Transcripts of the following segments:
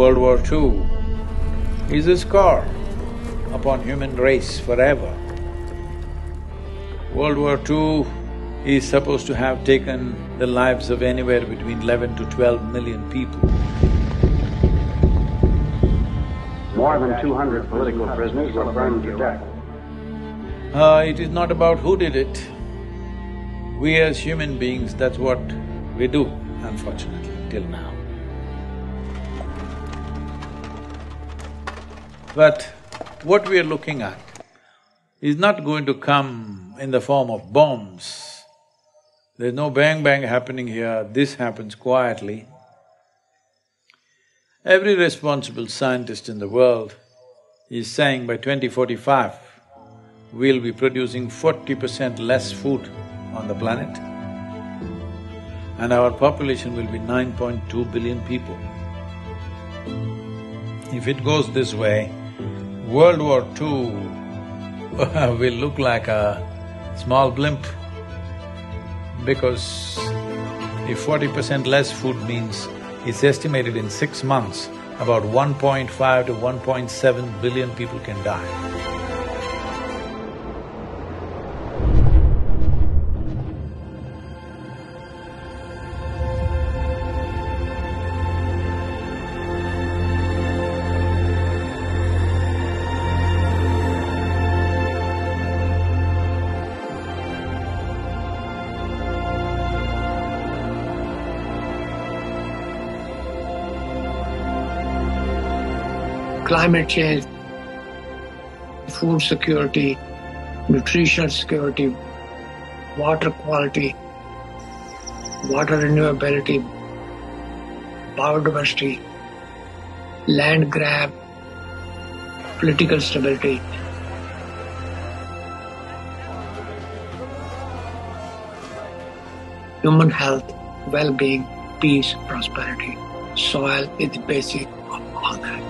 World War II is a scar upon human race forever. World War II is supposed to have taken the lives of anywhere between 11 to 12 million people. More than 200 political prisoners were burned to death. It is not about who did it. We as human beings, that's what we do, unfortunately, till now. But what we are looking at is not going to come in the form of bombs. There's no bang-bang happening here, this happens quietly. Every responsible scientist in the world is saying by 2045, we'll be producing 40% less food on the planet and our population will be 9.2 billion people. If it goes this way, World War II will look like a small blimp, because if 40% less food means it's estimated in 6 months, about 1.5 to 1.7 billion people can die. Climate change, food security, nutritional security, water quality, water renewability, biodiversity, land grab, political stability. Human health, well-being, peace, prosperity. Soil is the basic of all that.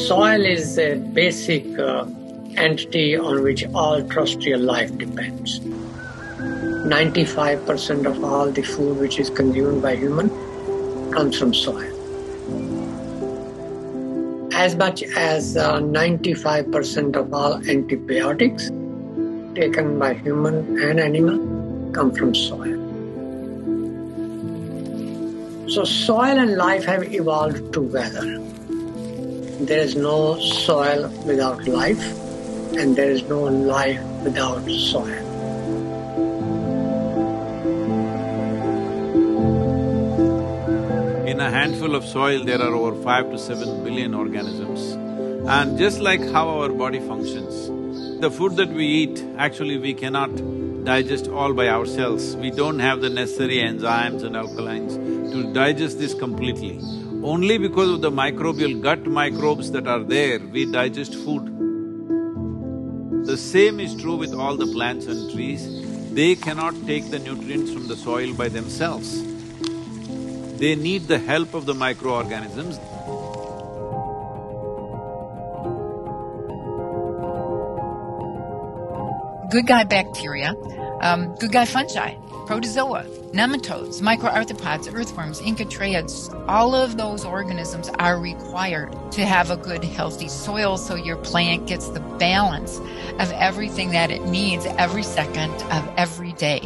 Soil is a basic entity on which all terrestrial life depends. 95% of all the food which is consumed by human comes from soil. As much as 95% of all antibiotics taken by human and animal come from soil. So soil and life have evolved together. There is no soil without life, and there is no life without soil. In a handful of soil, there are over 5 to 7 billion organisms. And just like how our body functions, the food that we eat, actually we cannot digest all by ourselves. We don't have the necessary enzymes and alkalines to digest this completely. Only because of the microbial gut microbes that are there, we digest food. The same is true with all the plants and trees. They cannot take the nutrients from the soil by themselves. They need the help of the microorganisms. Good guy bacteria, good guy fungi, protozoa, nematodes, microarthropods, earthworms, incatrioids, all of those organisms are required to have a good, healthy soil so your plant gets the balance of everything that it needs every second of every day.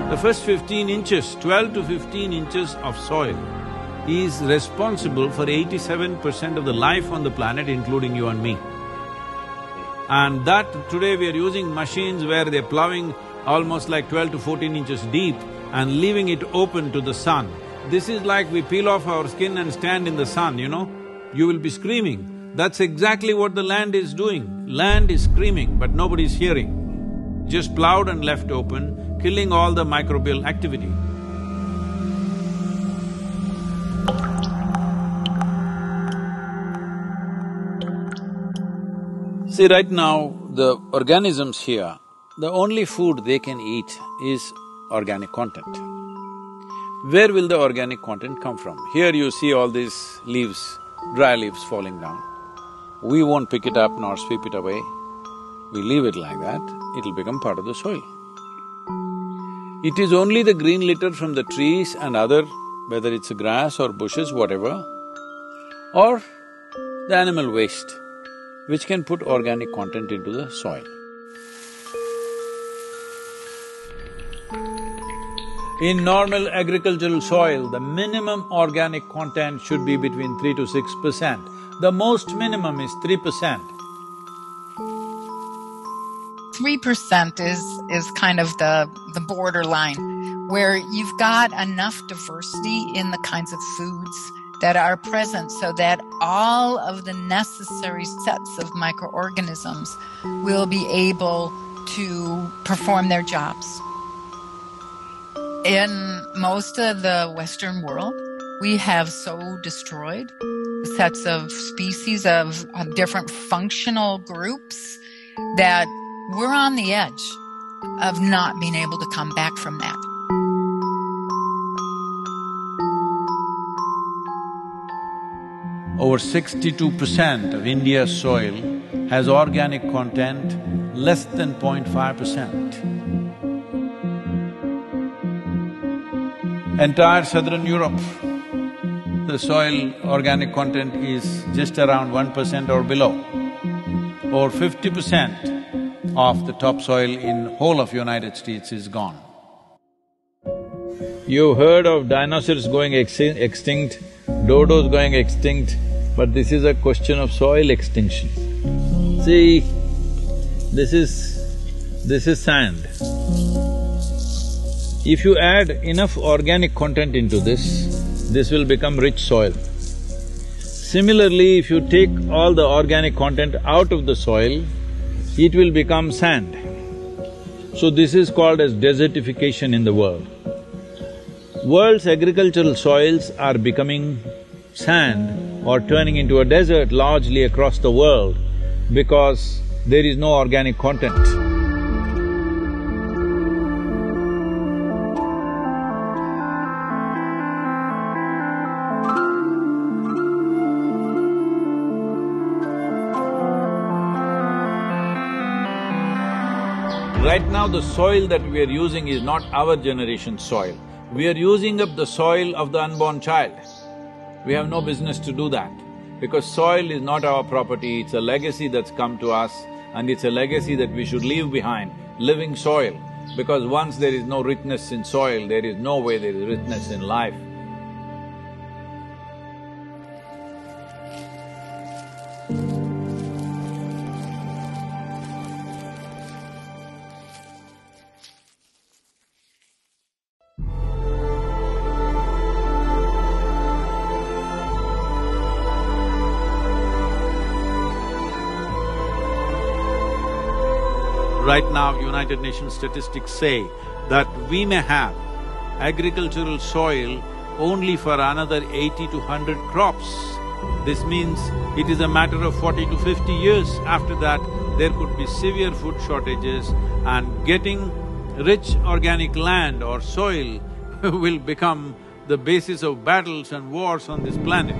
The first 15 inches, 12 to 15 inches of soil is responsible for 87% of the life on the planet, including you and me. And that today we are using machines where they're plowing almost like 12 to 14 inches deep and leaving it open to the sun. This is like we peel off our skin and stand in the sun, you know? You will be screaming. That's exactly what the land is doing. Land is screaming, but nobody's hearing. Just plowed and left open, killing all the microbial activity. See, right now, the organisms here, the only food they can eat is organic content. where will the organic content come from? Here you see all these leaves, dry leaves falling down. We won't pick it up nor sweep it away. We leave it like that, it'll become part of the soil. It is only the green litter from the trees and other, whether it's grass or bushes, whatever, or the animal waste, which can put organic content into the soil. In normal agricultural soil, the minimum organic content should be between 3 to 6%. The most minimum is 3%. 3% is kind of the borderline, where you've got enough diversity in the kinds of foods that are present so that all of the necessary sets of microorganisms will be able to perform their jobs. In most of the Western world, we have so destroyed sets of species of different functional groups that we're on the edge of not being able to come back from that. Over 62% of India's soil has organic content less than 0.5%. Entire southern Europe, the soil organic content is just around 1% or below. Over 50% of the topsoil in whole of United States is gone. You've heard of dinosaurs going extinct, dodos going extinct, but this is a question of soil extinction. See, this is sand. If you add enough organic content into this will become rich soil. Similarly, if you take all the organic content out of the soil, it will become sand. So this is called as desertification in the world. World's agricultural soils are becoming sand or turning into a desert largely across the world because there is no organic content. Right now, the soil that we are using is not our generation's soil. We are using up the soil of the unborn child. We have no business to do that, because soil is not our property, it's a legacy that's come to us, and it's a legacy that we should leave behind, living soil. Because once there is no richness in soil, there is no way there is richness in life. Right now, United Nations statistics say that we may have agricultural soil only for another 80 to 100 crops. This means it is a matter of 40 to 50 years. After that, there could be severe food shortages, and getting rich organic land or soil will become the basis of battles and wars on this planet.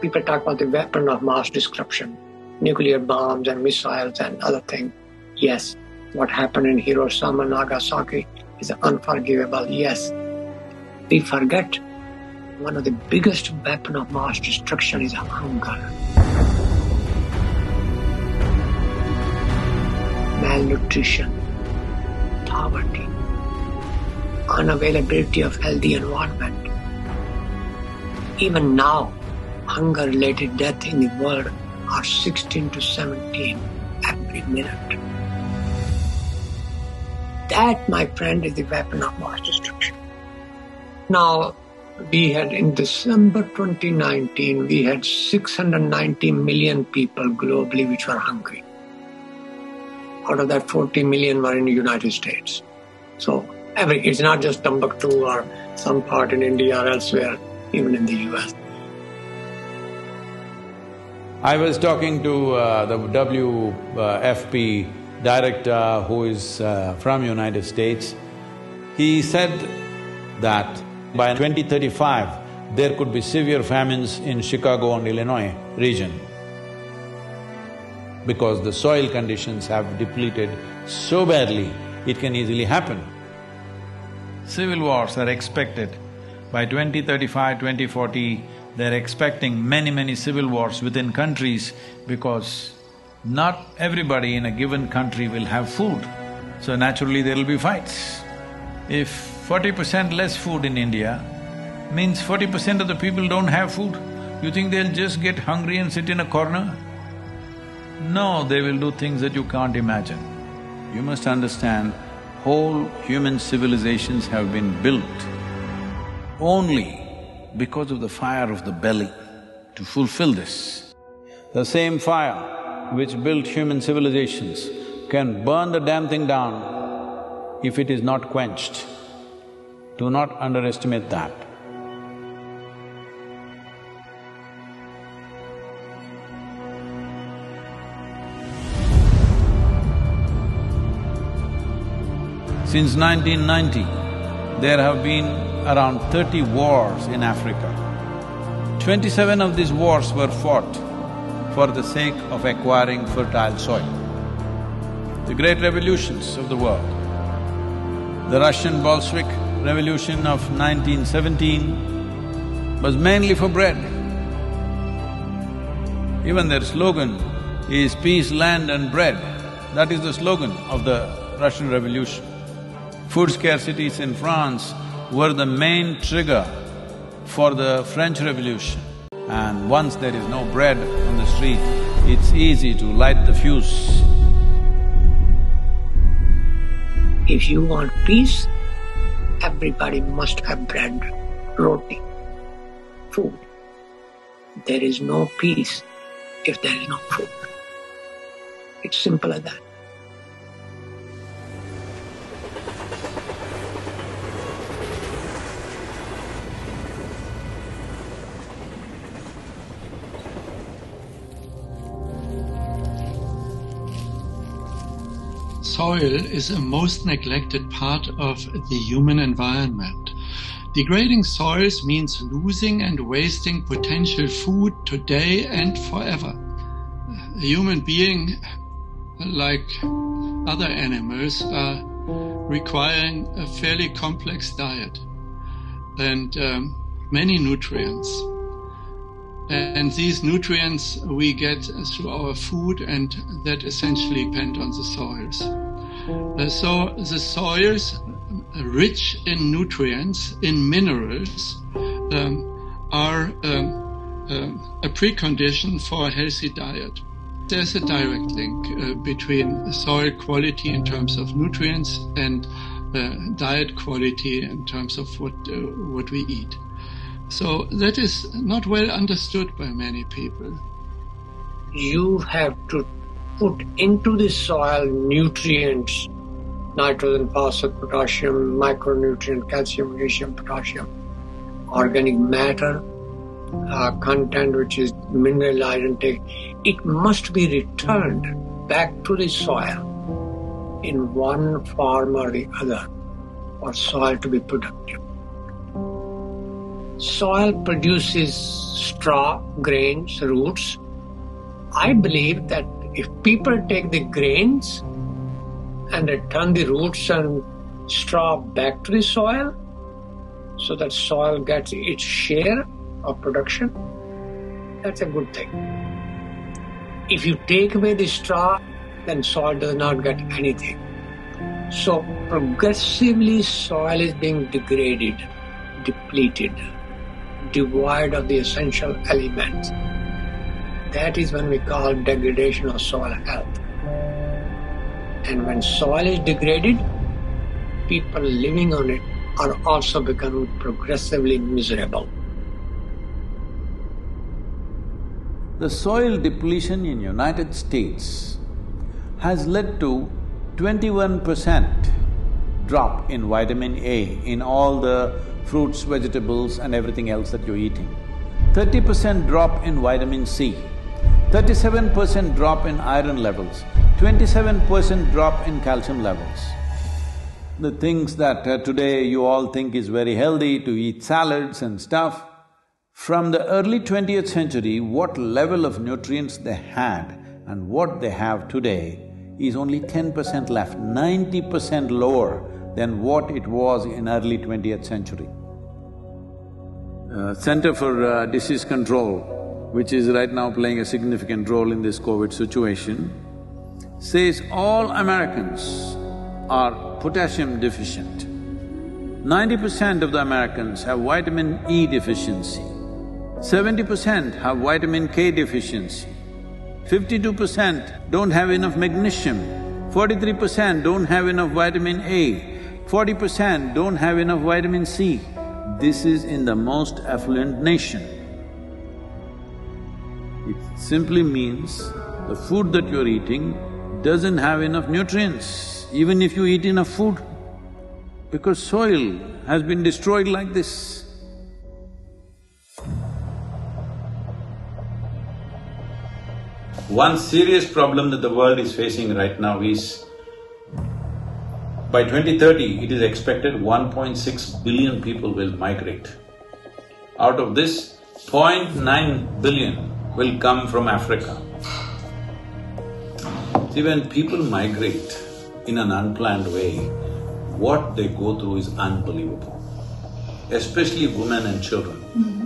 People talk about the weapon of mass destruction, nuclear bombs and missiles and other things. Yes, what happened in Hiroshima and Nagasaki is unforgivable, yes. We forget one of the biggest weapons of mass destruction is hunger. Malnutrition, poverty, unavailability of healthy environment. Even now, hunger-related deaths in the world are 16 to 17 every minute. That, my friend, is the weapon of mass destruction. Now, we had in December 2019, we had 690 million people globally which were hungry. Out of that, 40 million were in the United States. So, it's not just Timbuktu or some part in India or elsewhere. even in the US. I was talking to the WFP director who is from United States. He said that by 2035, there could be severe famines in Chicago and Illinois region because the soil conditions have depleted so badly, it can easily happen. Civil wars are expected. By 2035, 2040, they're expecting many civil wars within countries because not everybody in a given country will have food, so naturally there'll be fights. If 40% less food in India means 40% of the people don't have food, you think they'll just get hungry and sit in a corner? No, they will do things that you can't imagine. You must understand, whole human civilizations have been built only because of the fire of the belly to fulfill this. The same fire which built human civilizations can burn the damn thing down if it is not quenched. Do not underestimate that. Since 1990, there have been around 30 wars in Africa. 27 of these wars were fought for the sake of acquiring fertile soil. The great revolutions of the world, the Russian Bolshevik Revolution of 1917 was mainly for bread. Even their slogan is peace, land and bread. That is the slogan of the Russian Revolution. Food scarcities in France were the main trigger for the French Revolution. And once there is no bread on the street, it's easy to light the fuse. If you want peace, everybody must have bread, roti, food. There is no peace if there is no food. It's simple as that. Soil is a most neglected part of the human environment. Degrading soils means losing and wasting potential food today and forever. A human being, like other animals, are requiring a fairly complex diet and many nutrients. And these nutrients we get through our food, and that essentially depend on the soils. So the soils, rich in nutrients, in minerals, are a precondition for a healthy diet. There's a direct link between soil quality in terms of nutrients and diet quality in terms of what we eat. So that is not well understood by many people. You have to put into the soil nutrients, nitrogen, phosphorus, potassium, micronutrient, calcium, magnesium, potassium, organic matter, content which is mineralized intake. It must be returned back to the soil in one form or the other for soil to be productive. Soil produces straw, grains, roots. I believe that if people take the grains and return the roots and straw back to the soil, so that soil gets its share of production, that's a good thing. If you take away the straw, then soil does not get anything. So progressively soil is being degraded, depleted, devoid of the essential elements. That is when we call degradation of soil health. And when soil is degraded, people living on it are also becoming progressively miserable. The soil depletion in United States has led to 21% drop in vitamin A in all the fruits, vegetables and everything else that you're eating. 30% drop in vitamin C, 37% drop in iron levels, 27% drop in calcium levels. The things that today you all think is very healthy to eat salads and stuff, from the early 20th century, what level of nutrients they had and what they have today is only 10% left, 90% lower than what it was in early 20th century. Center for Disease Control, which is right now playing a significant role in this COVID situation, says all Americans are potassium deficient. 90% of the Americans have vitamin E deficiency, 70% have vitamin K deficiency, 52% don't have enough magnesium, 43% don't have enough vitamin A, 40% don't have enough vitamin C. This is in the most affluent nation. It simply means the food that you're eating doesn't have enough nutrients, even if you eat enough food, because soil has been destroyed like this. One serious problem that the world is facing right now is, by 2030, it is expected 1.6 billion people will migrate. Out of this, 0.9 billion will come from Africa. See, when people migrate in an unplanned way, what they go through is unbelievable. Especially women and children.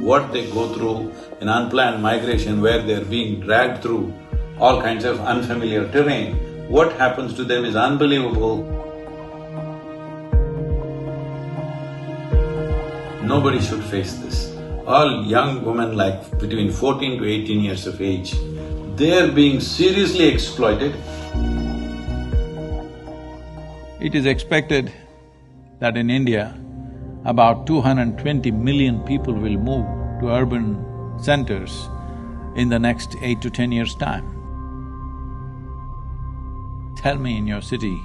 What they go through in unplanned migration where they're being dragged through all kinds of unfamiliar terrain, what happens to them is unbelievable. Nobody should face this. All young women like between 14 to 18 years of age, they're being seriously exploited. It is expected that in India, about 220 million people will move to urban centers in the next 8 to 10 years' time. Tell me, in your city,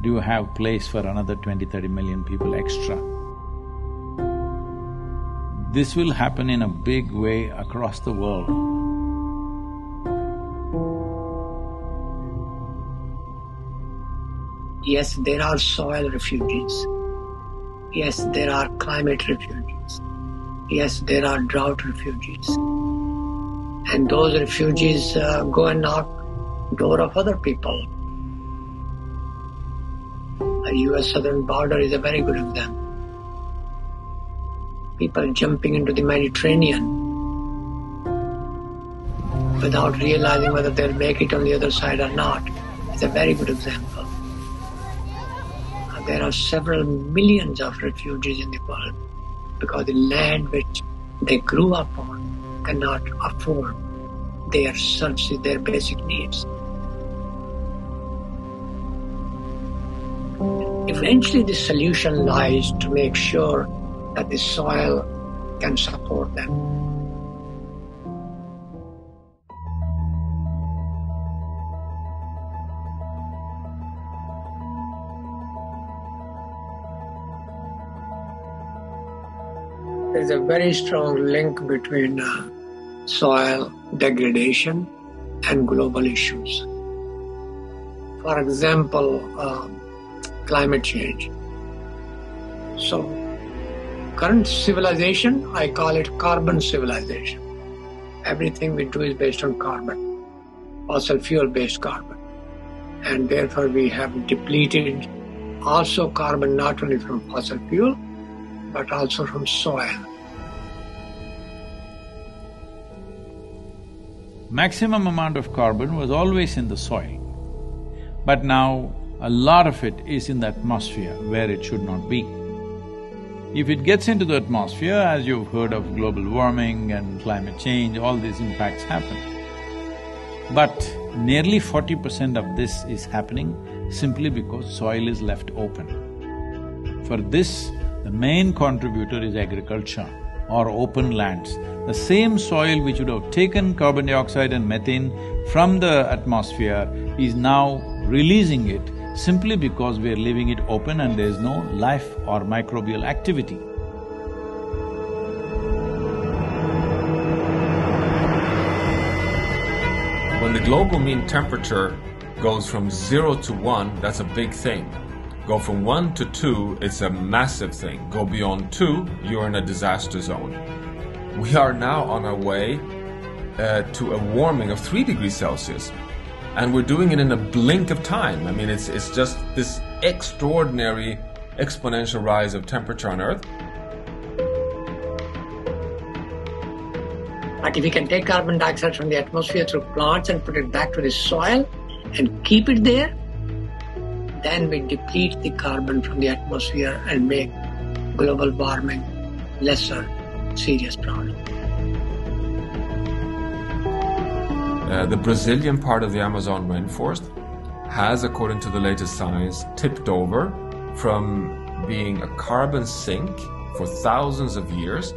do you have place for another 20-30 million people extra? This will happen in a big way across the world. Yes, there are soil refugees. Yes, there are climate refugees. Yes, there are drought refugees. And those refugees go and knock door of other people. The US southern border is a very good example. People jumping into the Mediterranean without realizing whether they'll make it on the other side or not is a very good example. There are several millions of refugees in the world because the land which they grew up on cannot afford their services, their basic needs. Eventually the solution lies to make sure that the soil can support them. There's a very strong link between soil degradation and global issues. For example, climate change. So, current civilization, I call it carbon civilization. Everything we do is based on carbon, fossil fuel-based carbon. And therefore we have depleted also carbon not only from fossil fuel, but also from soil. Maximum amount of carbon was always in the soil, but now a lot of it is in the atmosphere where it should not be. If it gets into the atmosphere, as you've heard of global warming and climate change, all these impacts happen. But nearly 40% of this is happening simply because soil is left open. For this, the main contributor is agriculture or open lands. The same soil which would have taken carbon dioxide and methane from the atmosphere is now releasing it simply because we are leaving it open and there is no life or microbial activity. When the global mean temperature goes from 0 to 1, that's a big thing. Go from 1 to 2, it's a massive thing. Go beyond 2, you're in a disaster zone. We are now on our way to a warming of 3 degrees Celsius. And we're doing it in a blink of time. I mean, it's just this extraordinary exponential rise of temperature on Earth. But if we can take carbon dioxide from the atmosphere through plants and put it back to the soil and keep it there, then we deplete the carbon from the atmosphere and make global warming lesser serious problem. The Brazilian part of the Amazon rainforest has, according to the latest science, tipped over from being a carbon sink for thousands of years,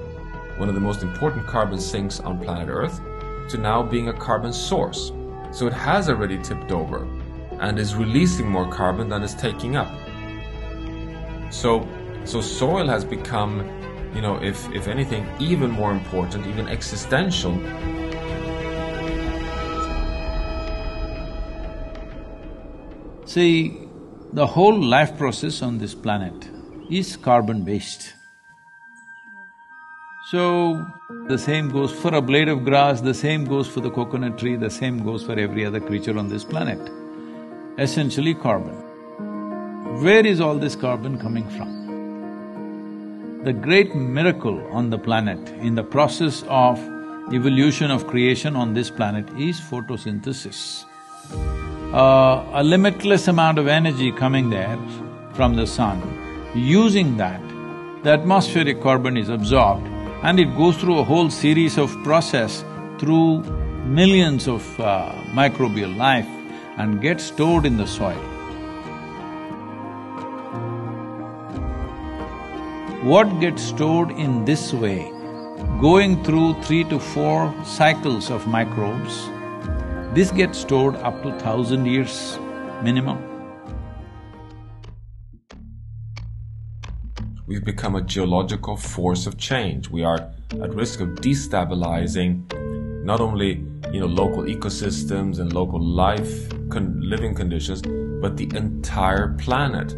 one of the most important carbon sinks on planet Earth, to now being a carbon source. So it has already tipped over and is releasing more carbon than it's taking up. So soil has become, if anything, even more important, even existential. See, the whole life process on this planet is carbon-based. So, the same goes for a blade of grass, the same goes for the coconut tree, the same goes for every other creature on this planet. Essentially carbon. Where is all this carbon coming from? The great miracle on the planet, in the process of evolution of creation on this planet, is photosynthesis. A limitless amount of energy coming there from the sun. Using that, the atmospheric carbon is absorbed and it goes through a whole series of process through millions of microbial life and gets stored in the soil. What gets stored in this way, going through 3 to 4 cycles of microbes, this gets stored up to 1,000 years minimum. We've become a geological force of change. We are at risk of destabilizing not only, local ecosystems and local living conditions, but the entire planet.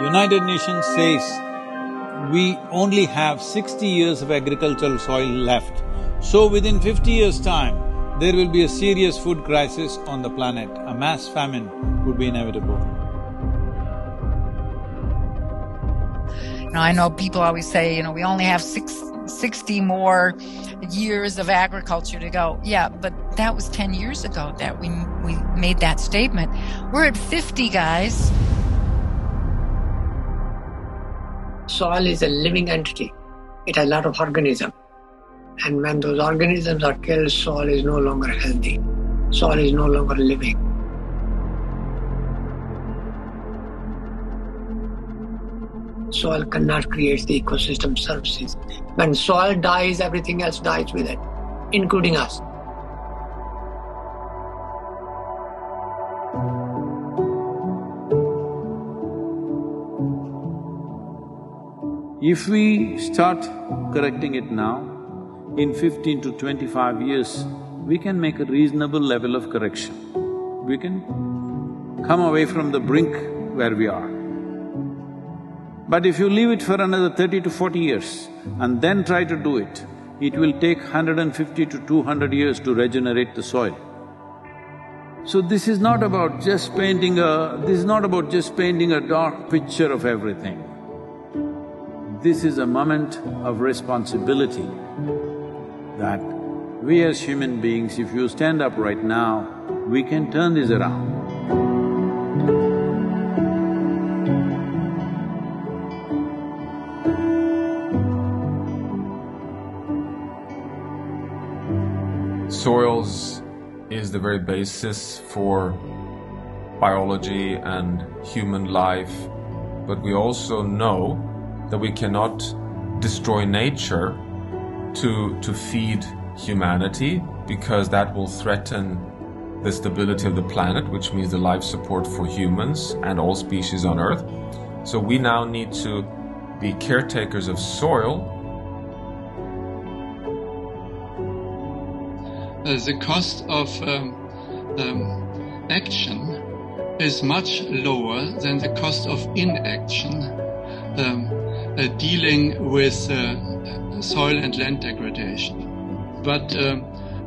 United Nations says we only have 60 years of agricultural soil left. So within 50 years' time, there will be a serious food crisis on the planet. A mass famine would be inevitable. Now, I know people always say, we only have 60 more years of agriculture to go. Yeah, but that was 10 years ago that we made that statement. We're at 50, guys. Soil is a living entity. It has a lot of organisms. And when those organisms are killed, soil is no longer healthy. Soil is no longer living. Soil cannot create the ecosystem services. When soil dies, everything else dies with it, including us. If we start correcting it now, in 15 to 25 years, we can make a reasonable level of correction. We can come away from the brink where we are. But if you leave it for another 30 to 40 years and then try to do it, it will take 150 to 200 years to regenerate the soil. So this is not about just painting a… dark picture of everything. This is a moment of responsibility that we as human beings, if you stand up right now, we can turn this around. Soils is the very basis for biology and human life, but we also know that we cannot destroy nature to feed humanity, because that will threaten the stability of the planet, which means the life support for humans and all species on Earth. So we now need to be caretakers of soil. The cost of action is much lower than the cost of inaction, dealing with soil and land degradation. But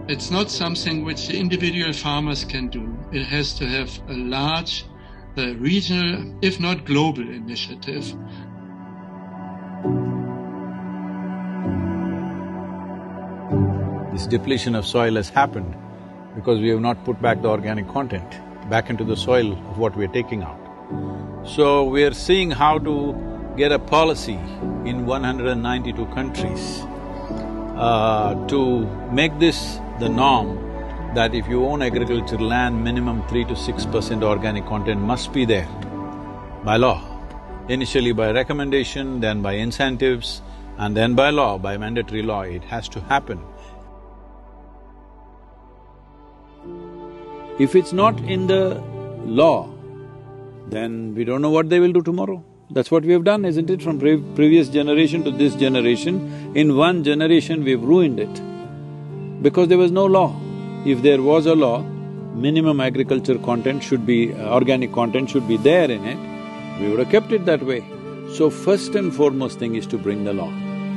it's not something which the individual farmers can do. It has to have a large regional, if not global, initiative. This depletion of soil has happened because we have not put back the organic content back into the soil of what we are taking out. So we are seeing how to get a policy in 192 countries to make this the norm, that if you own agricultural land, minimum 3 to 6% organic content must be there by law. Initially by recommendation, then by incentives, and then by law, by mandatory law, it has to happen. If it's not in the law, then we don't know what they will do tomorrow. That's what we have done, isn't it? From previous generation to this generation, in one generation we've ruined it because there was no law. If there was a law, minimum agriculture content should be… organic content should be there in it, we would have kept it that way. So first and foremost thing is to bring the law.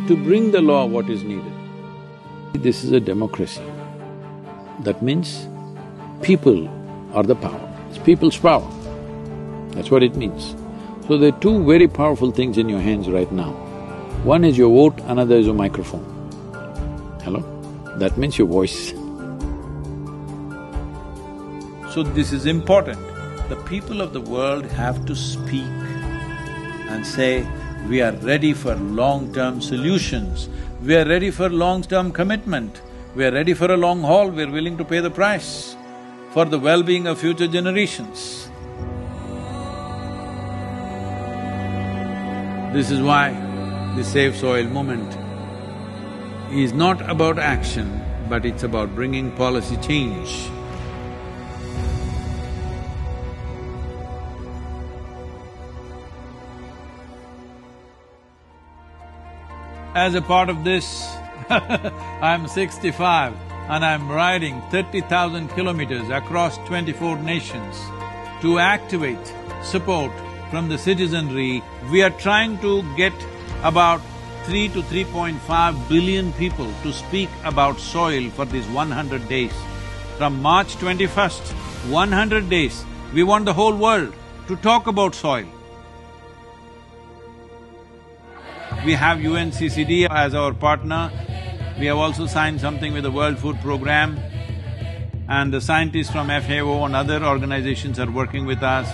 To bring the law, what is needed? This is a democracy. That means people are the power, it's people's power. That's what it means. So there are two very powerful things in your hands right now. One is your vote, another is your microphone. Hello? That means your voice. So this is important. The people of the world have to speak and say, we are ready for long-term solutions, we are ready for long-term commitment, we are ready for a long haul, we are willing to pay the price for the well-being of future generations. This is why the Save Soil movement is not about action, but it's about bringing policy change. As a part of this, I'm 65 and I'm riding 30,000 kilometers across 24 nations to activate support from the citizenry. We are trying to get about 3 to 3.5 billion people to speak about soil for these 100 days. From March 21st, 100 days, we want the whole world to talk about soil. We have UNCCD as our partner. We have also signed something with the World Food Programme, and the scientists from FAO and other organizations are working with us.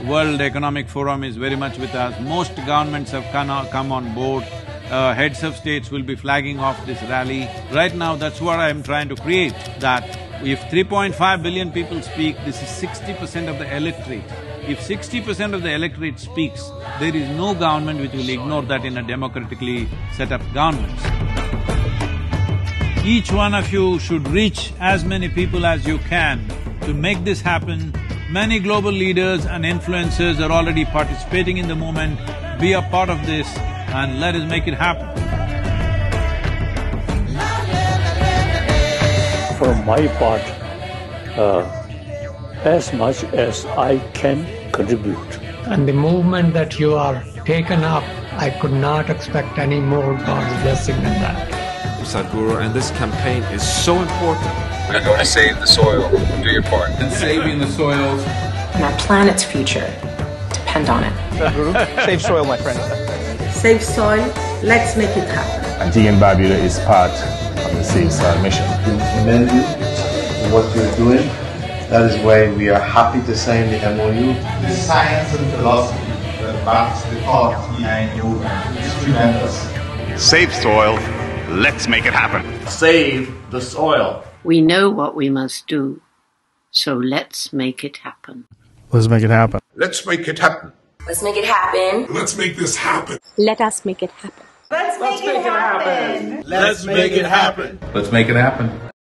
World Economic Forum is very much with us. Most governments have come on board. Heads of states will be flagging off this rally. Right now, that's what I am trying to create, that if 3.5 billion people speak, this is 60% of the electorate. If 60% of the electorate speaks, there is no government which will ignore that in a democratically set up government. Each one of you should reach as many people as you can to make this happen. Many global leaders and influencers are already participating in the movement. Be a part of this and let us make it happen. For my part, as much as I can contribute. And the movement that you are taken up, I could not expect any more God's blessing than that. Sadhguru, and this campaign is so important. We're going to save the soil. Do your part. And saving the soils. And our planet's future depend on it. Sadhguru, save soil, my friend. Save soil, let's make it happen. TN Babylon is part of the Save Soil mission. We commend you for what you're doing. That is why we are happy to sign the MOU. The science and philosophy that backs the thought behind yoga is tremendous. Save soil, let's make it happen. Save the soil. We know what we must do, so let's make it happen. Let's make it happen. Let's make it happen. Let's make it happen. Let's make this happen. Let us make it happen. Let's make it happen. Let's make it happen. Let's make it happen.